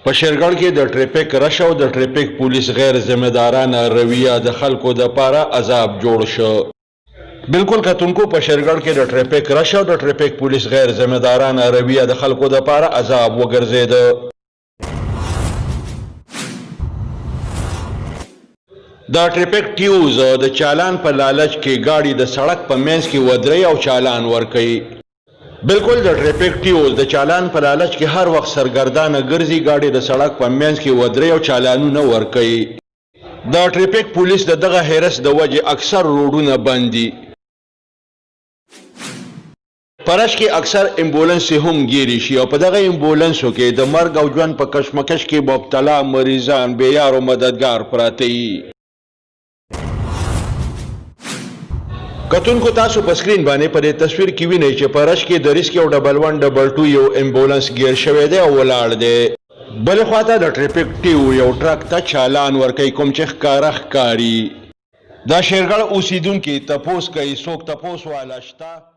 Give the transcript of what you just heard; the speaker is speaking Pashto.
په شیرګل کې د ټریفیک رش او د ټریفیک پولیس غیر ذمہدارانه رویه د خلکو د پاره عذاب جوړ شو. بالکل کتونکو په شیرګل کې د ټریفیک رش او د ټریفیک پولیس غیر ذمہدارانه رویه د خلکو د پاره عذاب وګرځید. د ټریفیک ټیوز د چالان په لالچ کې گاڑی د سړک په منځ کې ودرې او چالان ورکړي. بالکل د ټریفیک ټیوز د چالان په لالچ کې هر وخت سرګردانه ګرځي، گاڑی د سړک په منځ کې ودرې او چالانونه ورکړي. د ټریفیک پولیس دغه هرس د وجه اکثر روډونه بند دي. پرش کې اکثر امبولانس هم ګیری شي او په دغه امبولانسو کې د مرګ او ژوند په کشمکش کې مبتلا مریضان بې یار او مددگار پراته وي. کتونکو تاسو په سکرین باندې په دې تصویر کې وینئ چې په رش کې د ریسک یو 1112 یو امبولانس گیر شوی دی او ولاړ دی. بل خواته د ټریفیک ټیو یو ټرک ته چالان ورکوي کوم چې ښکاره ښکاري. دا شیرګل اوسیدونکي تپوس کوي څوک تپوس والا شته